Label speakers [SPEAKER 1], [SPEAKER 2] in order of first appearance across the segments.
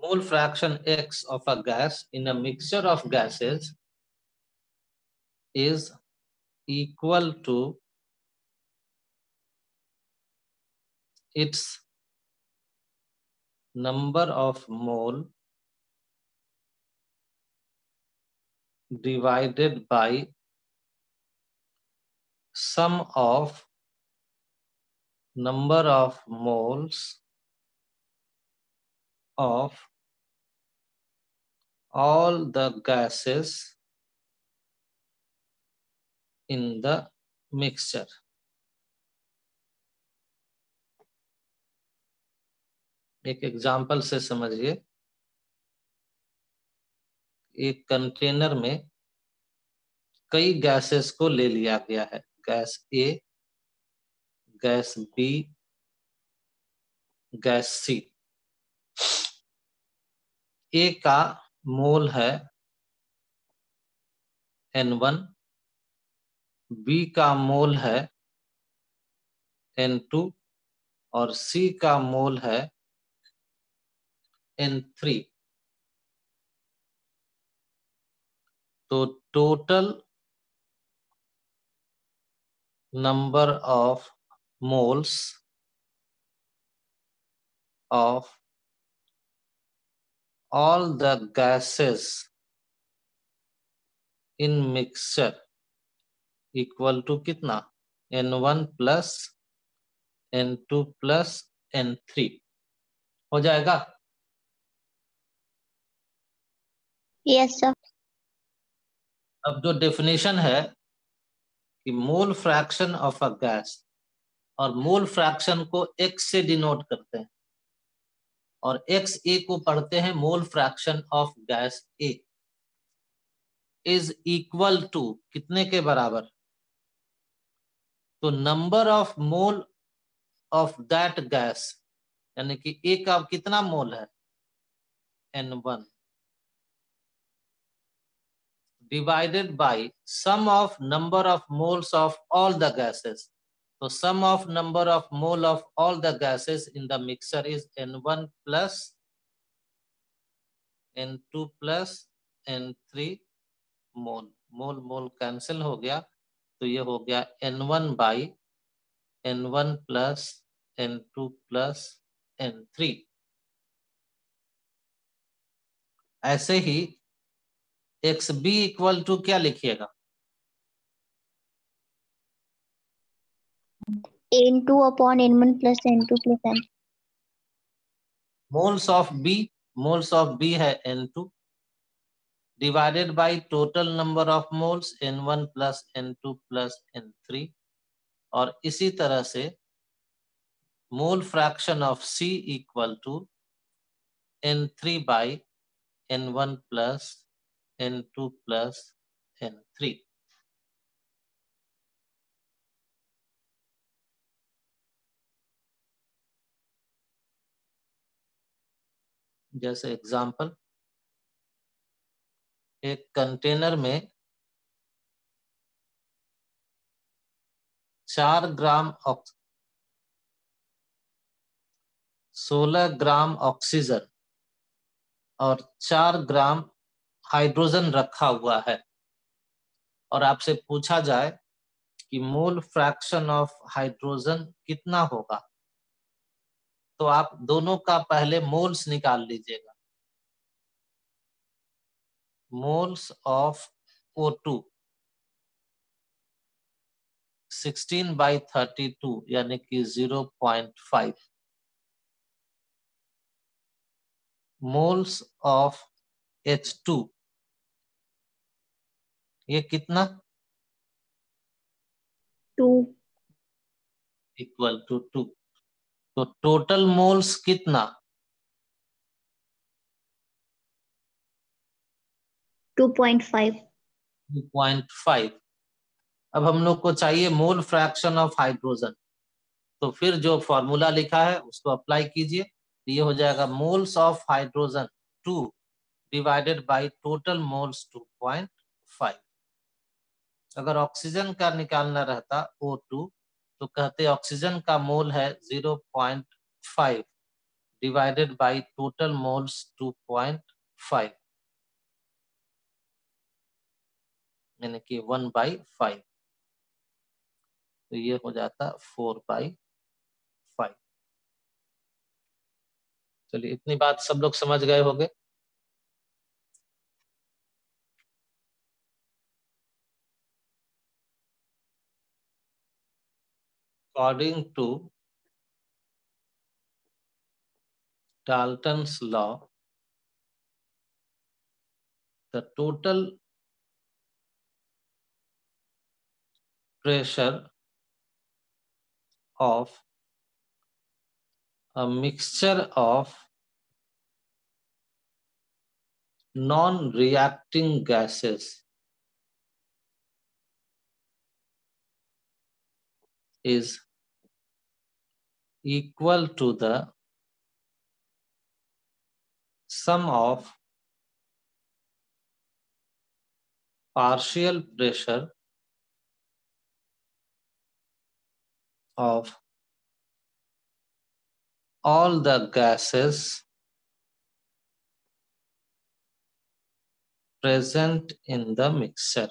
[SPEAKER 1] mole fraction X of a gas in a mixture of gases is equal to its number of mole divided by sum of number of moles of all the gases in the mixture. एक example से समझिए। एक container में कई gases को ले लिया गया है, गैस ए, गैस बी, गैस सी। ए का मोल है N1, बी का मोल है N2 और सी का मोल है N3। तो total number of moles of all the gases in mixture equal to कितना? N1 plus N2 plus N3 हो जाएगा।
[SPEAKER 2] Yes sir.
[SPEAKER 1] अब जो डेफिनेशन है कि mole fraction of a gas, और मोल फ्रैक्शन को x से डिनोट करते हैं और XA को पढ़ते हैं mole fraction of gas A, is equal to कितने के बराबर? तो number of mole of that gas, यानी कि A का कितना मोल है? N1 divided by sum of number of moles of all the gases. तो sum of number of mole of all the gases in the mixer is N1 plus N2 plus N3 mole. Mole mole cancel हो गया, तो ये हो गया N1 by N1 plus N2 plus N3। ऐसे ही XB equal to क्या लिखिएगा?
[SPEAKER 2] N2 upon N1 plus N2 plus N।
[SPEAKER 1] Moles of B है N2 divided by total number of moles N1 plus N2 plus N3। और इसी तरह से mole fraction of C equal to N3 by N1 plus N2 plus N3। जैसे example, एक container में 4 ग्राम 16 gram oxygen और 4 gram hydrogen रखा हुआ है, और आपसे पूछा जाए कि मोल फ्रैक्शन ऑफ हाइड्रोजन कितना होगा, तो आप दोनों का पहले मोल्स निकाल लीजिएगा। मोल्स ऑफ O2 16/32 यानी कि 0.5। मोल्स ऑफ H2 ये कितना?
[SPEAKER 2] 2
[SPEAKER 1] इक्वल टू 2। तो टोटल मोल्स कितना?
[SPEAKER 2] 2.5।
[SPEAKER 1] 2.5। अब हम लोग को चाहिए मोल फ्रैक्शन ऑफ हाइड्रोजन, तो फिर जो फॉर्मूला लिखा है उसको अप्लाई कीजिए। ये हो जाएगा moles of hydrogen 2 divided by total moles 2.5। अगर ऑक्सीजन का निकालना रहता O2 तो कहते ऑक्सीजन का मोल है 0.5 divided by total moles 2.5, यानी कि 1/5, तो ये हो जाता 4/5। चलिए, इतनी बात सब लोग समझ गए होंगे। According to Dalton's law, the total pressure of a mixture of non-reacting gases is equal to the sum of partial pressure of all the gases present in the mixture.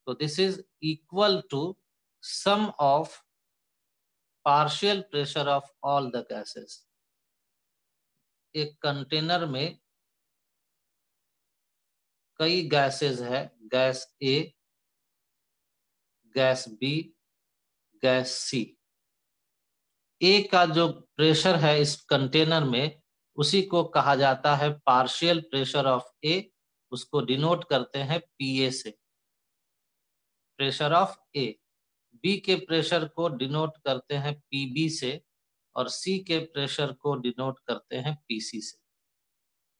[SPEAKER 1] So this is equal to sum of partial pressure of all the gases. एक container में कई gases है, gas ए, gas B, gas C. ए का जो pressure है इस container में, उसी को कहा जाता है पार्शियल प्रेशर ऑफ ए, उसको डिनोट करते हैं पीए से, प्रेशर ऑफ ए। बी के प्रेशर को डिनोट करते हैं पीबी से, और सी के प्रेशर को डिनोट करते हैं पीसी से।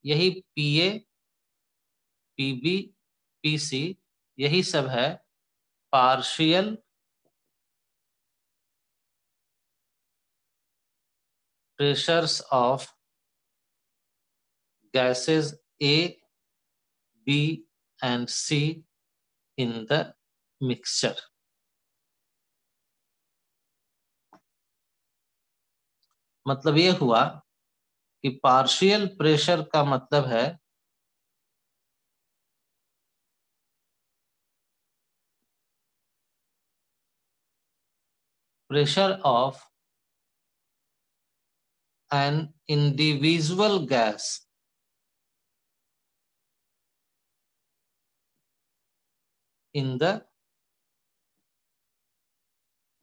[SPEAKER 1] यही पीए, पीबी, पीसी, यही सब है partial pressures of gases A, B and C in the mixture. मतलब ये हुआ कि पार्शियल प्रेशर का मतलब है pressure of an individual gas in the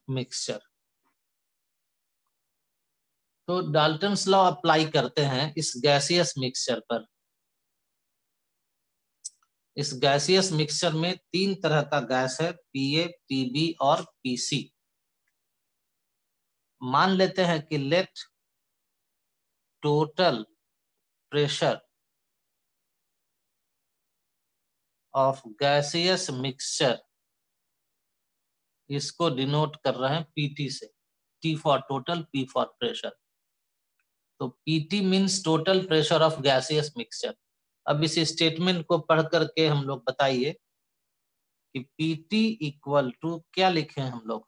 [SPEAKER 1] mixture. तो डाल्टन्स लॉ अप्लाई करते हैं इस गैसियस मिक्सचर पर। इस गैसियस मिक्सचर में तीन तरह का गैस है, पीए, पीबी और पीसी। मान लेते हैं कि let total pressure of gaseous mixture, इसको डिनोट कर रहे हैं पीटी से, T for total, P for pressure. तो PT means total pressure of gaseous mixture. अब इस स्टेटमेंट को पढ़ करके हम लोग बताइए कि पीटी इक्वल टू क्या लिखे हम लोग।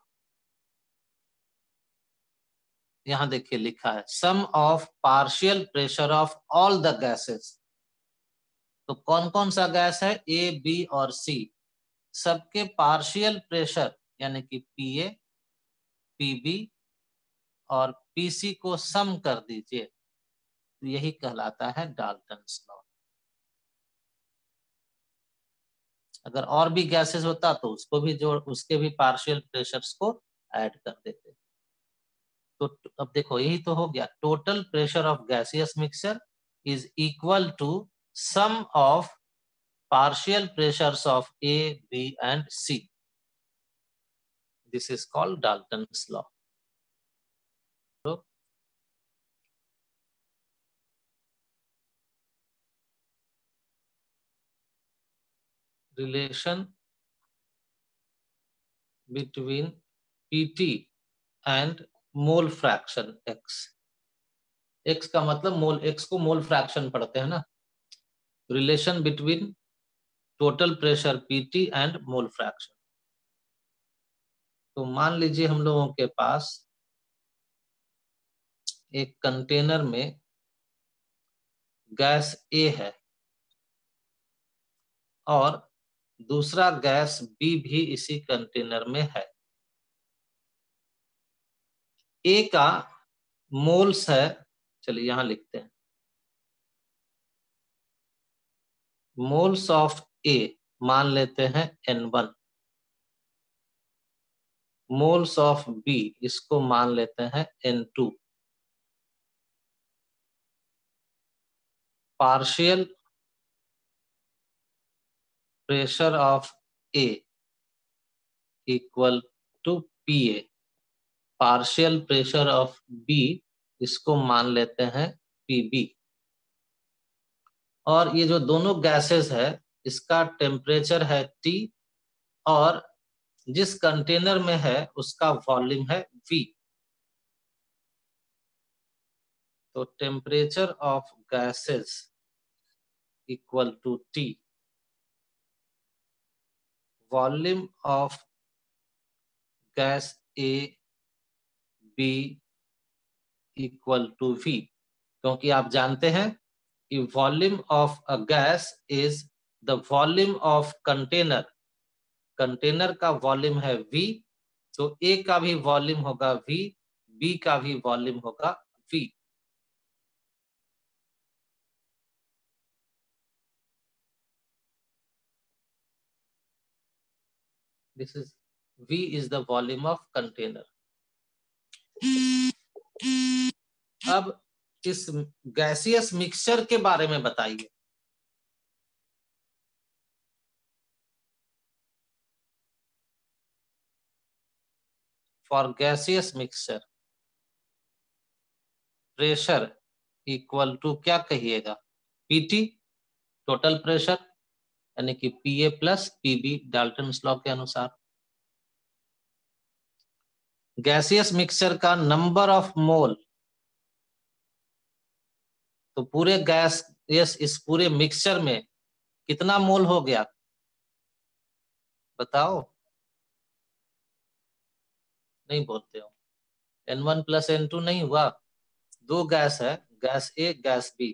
[SPEAKER 1] यहां देखिए लिखा है sum of partial pressure of all the gases. तो कौन कौन सा गैस है, ए, बी और सी, सबके पार्शियल प्रेशर यानी कि पीए, पीबी और पीसी को सम कर दीजिए, तो यही कहलाता है डाल्टन्स लॉ। अगर और भी गैसेस होता तो उसको भी जोड़, उसके भी पार्शियल प्रेशर्स को ऐड कर देते। तो अब देखो यही तो हो गया, total pressure of gaseous mixture is equal to sum of partial pressures of A, B and C. This is called Dalton's law. So, relation between PT and mole fraction X. X का मतलब मोल, X को mole fraction पढ़ते हैं ना। Relation between total pressure PT and mole fraction. तो मान लीजिए हम लोगों के पास एक कंटेनर में गैस ए है और दूसरा गैस बी भी इसी कंटेनर में है। ए का मोल्स है, चलिए यहां लिखते हैं, मोल्स ऑफ ए मान लेते हैं N1, मोल्स ऑफ बी इसको मान लेते हैं N2, partial pressure of A equal to PA, partial pressure of B इसको मान लेते हैं पीबी। और ये जो दोनों गैसेस है इसका टेम्परेचर है T और जिस कंटेनर में है उसका वॉल्यूम है V। तो temperature of gases equal to T, volume of gas A B equal to V, क्योंकि आप जानते हैं कि volume of a gas is the volume of container, container का वॉल्यूम है V, तो A का भी वॉल्यूम होगा V, B का भी वॉल्यूम होगा V। This is V is the volume of container। अब इस गैसियस मिक्सचर के बारे में बताइए। For gaseous mixture pressure equal to क्या कहिएगा, पीटी टोटल प्रेशर, यानी कि PA plus PB Dalton's law के अनुसार। गैसियस मिक्सचर का नंबर ऑफ मोल, तो पूरे गैस इस पूरे मिक्सचर में कितना मोल हो गया बताओ, नहीं बोलते हो। N1 प्लस N2 नहीं हुआ, दो गैस है, गैस ए गैस बी,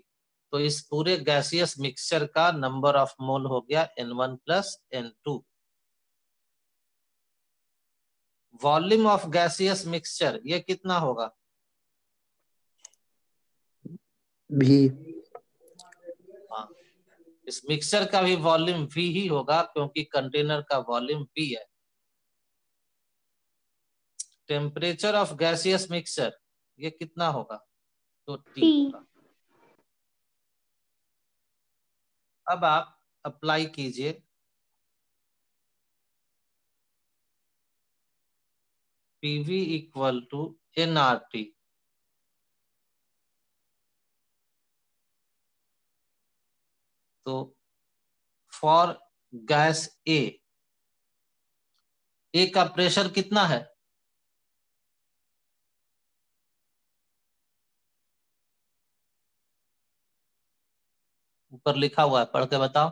[SPEAKER 1] तो इस पूरे गैसियस मिक्सचर का नंबर ऑफ मोल हो गया N1 plus N2। Volume of gaseous mixture ये कितना होगा,
[SPEAKER 3] भी।
[SPEAKER 1] हाँ, इस मिक्सचर का भी वॉल्यूम V ही होगा क्योंकि कंटेनर का वॉल्यूम V है। टेम्परेचर ऑफ गैसियस मिक्सचर ये कितना होगा, तो T
[SPEAKER 2] T।
[SPEAKER 1] होगा। अब आप अप्लाई कीजिए PV इक्वल टू nRT। तो फॉर गैस ए का प्रेशर कितना है, ऊपर लिखा हुआ है, पढ़ के बताओ।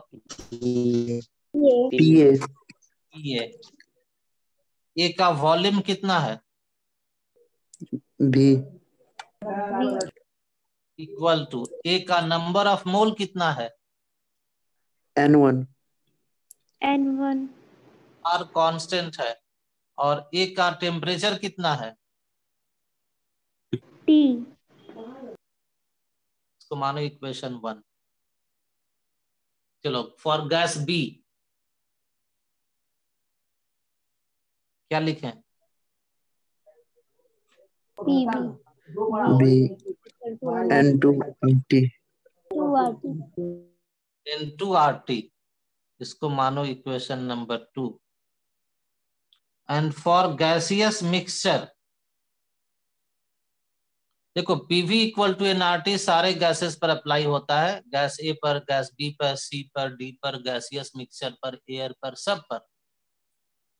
[SPEAKER 3] पीए
[SPEAKER 1] ये ए का वॉल्यूम कितना है,
[SPEAKER 3] भी।
[SPEAKER 1] इक्वल टू ए का नंबर ऑफ मोल कितना है,
[SPEAKER 3] N1
[SPEAKER 2] N1
[SPEAKER 1] आर कांस्टेंट है, और ए का टेम्परेचर कितना है,
[SPEAKER 2] T।
[SPEAKER 1] इसको मानो इक्वेशन 1। चलो फॉर गैस बी क्या लिखें,
[SPEAKER 2] PV
[SPEAKER 3] भी N2 RT
[SPEAKER 2] 2RT।
[SPEAKER 1] N2RT, इसको मानो equation number 2। And for gaseous mixture देखो पीवी इक्वल टू एनआरटी सारे गैसेस पर अप्लाई होता है, गैस ए पर, गैस बी पर, सी पर, डी पर, गैसियस मिक्सचर पर, एयर पर, सब पर।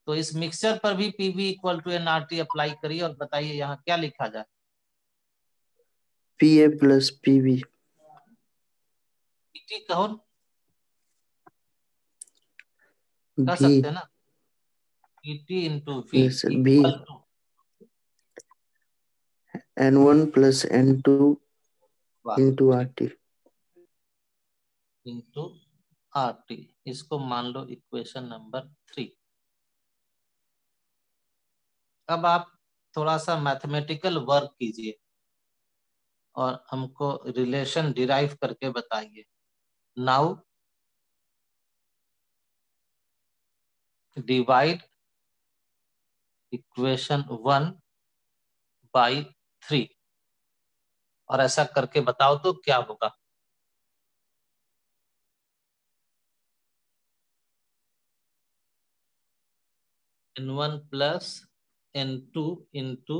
[SPEAKER 1] तो इस मिक्सचर पर भी PV equal to NRT apply करिए और बताइए यहाँ क्या लिखा जाए,
[SPEAKER 3] पीए प्लस पीवी
[SPEAKER 1] पीटी कहो, कह
[SPEAKER 3] V,
[SPEAKER 1] सकते हैं ना, PT into V
[SPEAKER 3] yes, sir, V,
[SPEAKER 1] equal to
[SPEAKER 3] N1 plus N2 into
[SPEAKER 1] ठीक
[SPEAKER 3] RT.
[SPEAKER 1] Into RT। इसको मान लो इक्वेशन नंबर 3। अब आप थोड़ा सा मैथमेटिकल वर्क कीजिए और हमको रिलेशन डिराइव करके बताइए। नाउ डिवाइड इक्वेशन 1 बाई 3 और ऐसा करके बताओ तो क्या होगा। N1 plus N2 into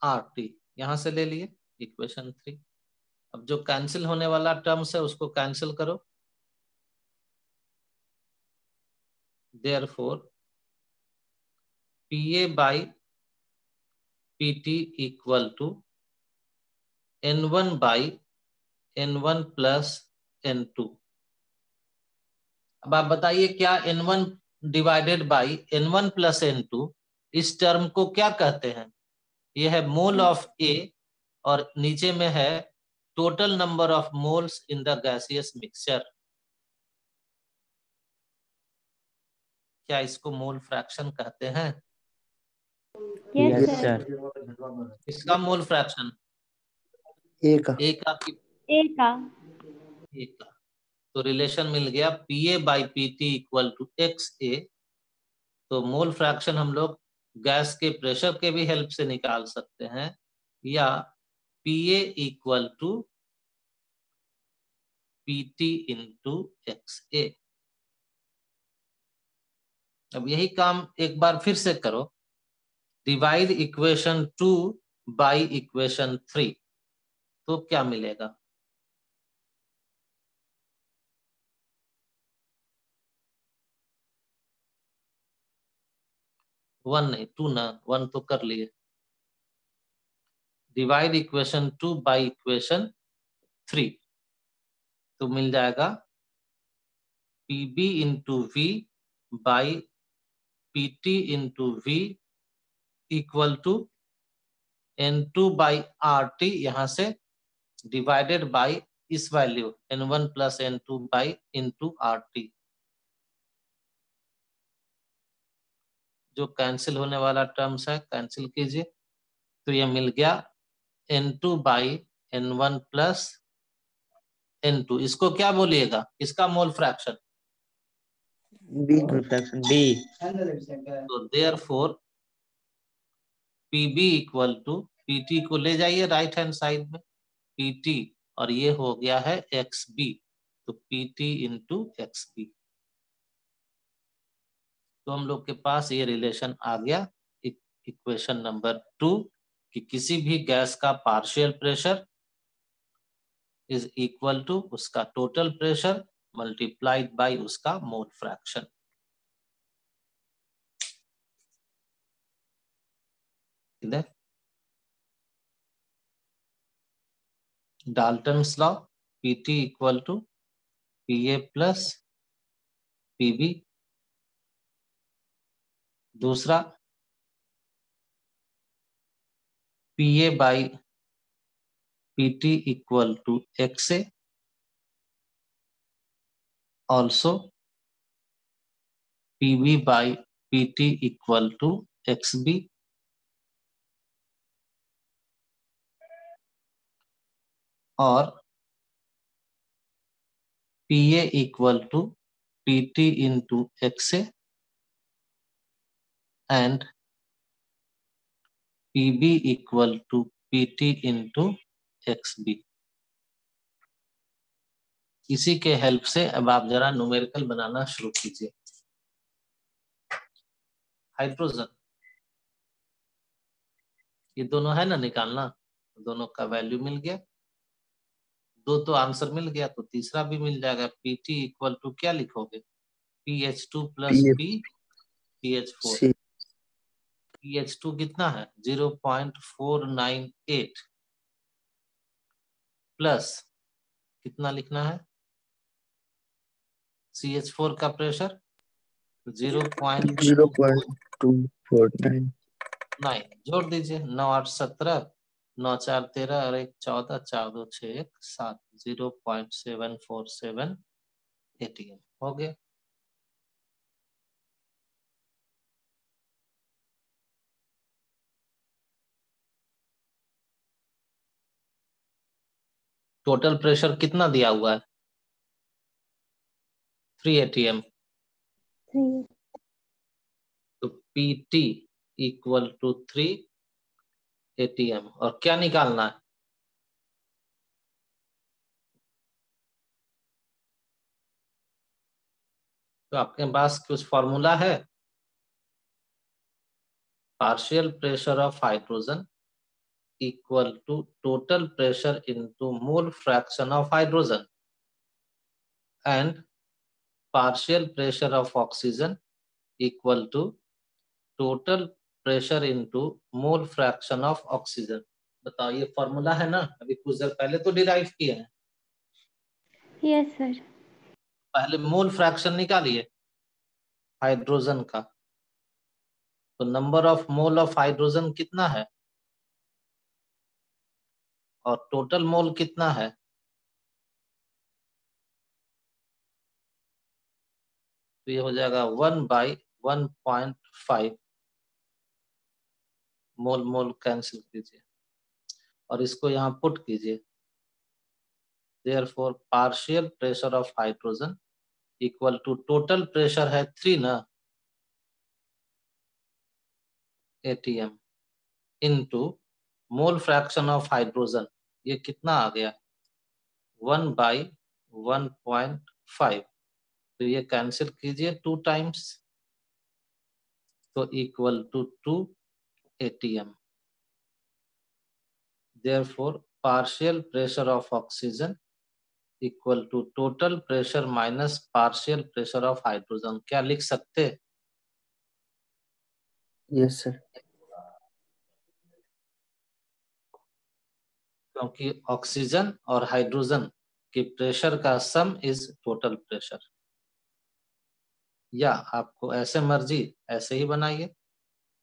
[SPEAKER 1] RT यहां से ले लिए इक्वेशन 3। अब जो कैंसिल होने वाला टर्म्स है उसको कैंसिल करो। Therefore PA by PT equal to N1 by N1 plus N2। अब आप बताइए क्या N1 divided by N1 plus N2 इस टर्म को क्या कहते हैं। ये है मोल ऑफ A और नीचे में है total number of moles in the gaseous mixture. क्या इसको मोल फ्रैक्शन कहते हैं।
[SPEAKER 2] Yes,
[SPEAKER 3] Yes,
[SPEAKER 2] sir.
[SPEAKER 1] इसका मोल फ्रैक्शन
[SPEAKER 3] A का,
[SPEAKER 1] A का कि
[SPEAKER 2] A का
[SPEAKER 1] A का। तो रिलेशन मिल गया PA by PT equal to XA। तो मोल फ्रैक्शन हम लोग गैस के प्रेशर के भी हेल्प से निकाल सकते हैं या PA equal to PT into XA। अब यही काम एक बार फिर से करो। डिवाइड इक्वेशन 2 बाई इक्वेशन 3 तो क्या मिलेगा। 1 नहीं 2 ना, 1 तो कर लिए। डिवाइड इक्वेशन 2 बाई इक्वेशन 3 तो मिल जाएगा PB into V by PT into V equal to N2 by RT यहाँ से डिवाइडेड बाई इस value N1 plus N2 by into RT। जो कैंसिल होने वाला टर्म्स है कैंसिल कीजिए तो ये मिल गया N2 by N1 plus N2। इसको क्या बोलिएगा, इसका mole fraction.
[SPEAKER 3] B,
[SPEAKER 4] fraction B.
[SPEAKER 1] तो therefore PB equal to PT को ले जाइए राइट हैंड साइड में PT और ये हो गया है XB। तो PT इंटू XB। तो हम लोग के पास ये रिलेशन आ गया इक्वेशन नंबर 2 कि किसी भी गैस का partial pressure is equal to उसका टोटल प्रेशर मल्टीप्लाइड बाय उसका mole fraction. Dalton's law PT equal to PA plus PB। दूसरा PA by PT equal to XA। Also PB by PT equal to XB। और PA equal to PT into XA and PB equal to PT into XB। इसी के help से अब आप जरा numerical बनाना शुरू कीजिए। हाइड्रोजन ये दोनों है ना निकालना, दोनों का वैल्यू मिल गया। दो तो आंसर मिल गया तो तीसरा भी मिल जाएगा। PT इक्वल टू क्या लिखोगे PH2 plus
[SPEAKER 3] PF,
[SPEAKER 1] P PH4।
[SPEAKER 3] C,
[SPEAKER 1] PH2 कितना है 0.498 प्लस कितना लिखना है CH4 का प्रेशर
[SPEAKER 3] 0.249
[SPEAKER 1] जोड़ दीजिए। 9 8 17, 9 4 13 और 1 14, 4 2 6 1 7, 0.747 ATM हो गया। टोटल प्रेशर कितना दिया हुआ है? 3 ATM।
[SPEAKER 2] 3
[SPEAKER 1] तो PT इक्वल टू 3 ATM। और क्या निकालना है? तो आपके पास कुछ फॉर्मूला है? Partial pressure of hydrogen equal to total pressure into mole fraction of hydrogen and partial pressure of oxygen equal to total pressure into mole fraction of oxygen. बताओ, ये फॉर्मूला है ना? अभी कुछ देर पहले तो डिराइव किए हैं।
[SPEAKER 2] Yes sir.
[SPEAKER 1] पहले मोल फ्रैक्शन निकालिए हाइड्रोजन का। तो number of mole of hydrogen कितना है और टोटल मोल कितना है? तो ये हो जाएगा 1/1.5। मोल मोल कैंसिल कीजिए और इसको यहाँ पुट कीजिए। Therefore partial pressure of hydrogen equal to total pressure है 3 ना ATM into mole fraction of hydrogen, ये कितना आ गया? 1/1.5। तो ये कैंसिल कीजिए 2 टाइम्स, तो equal to 2 ATM। Therefore partial pressure of oxygen equal to total pressure minus partial pressure of hydrogen. क्या लिख सकते?
[SPEAKER 3] Yes sir.
[SPEAKER 1] क्योंकि ऑक्सीजन और हाइड्रोजन के प्रेशर का सम इज टोटल प्रेशर। या आपको ऐसे मर्जी ऐसे ही बनाइए।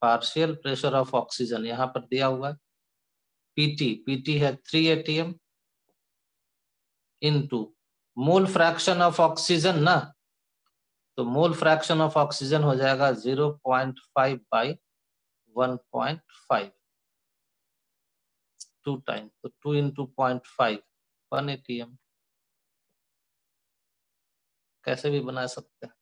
[SPEAKER 1] पार्शियल प्रेशर ऑफ ऑक्सीजन यहाँ पर दिया हुआ है पीटी है 3 ATM into mole fraction of oxygen ना, तो मोल फ्रैक्शन ऑफ ऑक्सीजन हो जाएगा 0.5/1.5 2 टाइम, तो 2 इंटू 0.5 1 ATM। कैसे भी बना सकते हैं।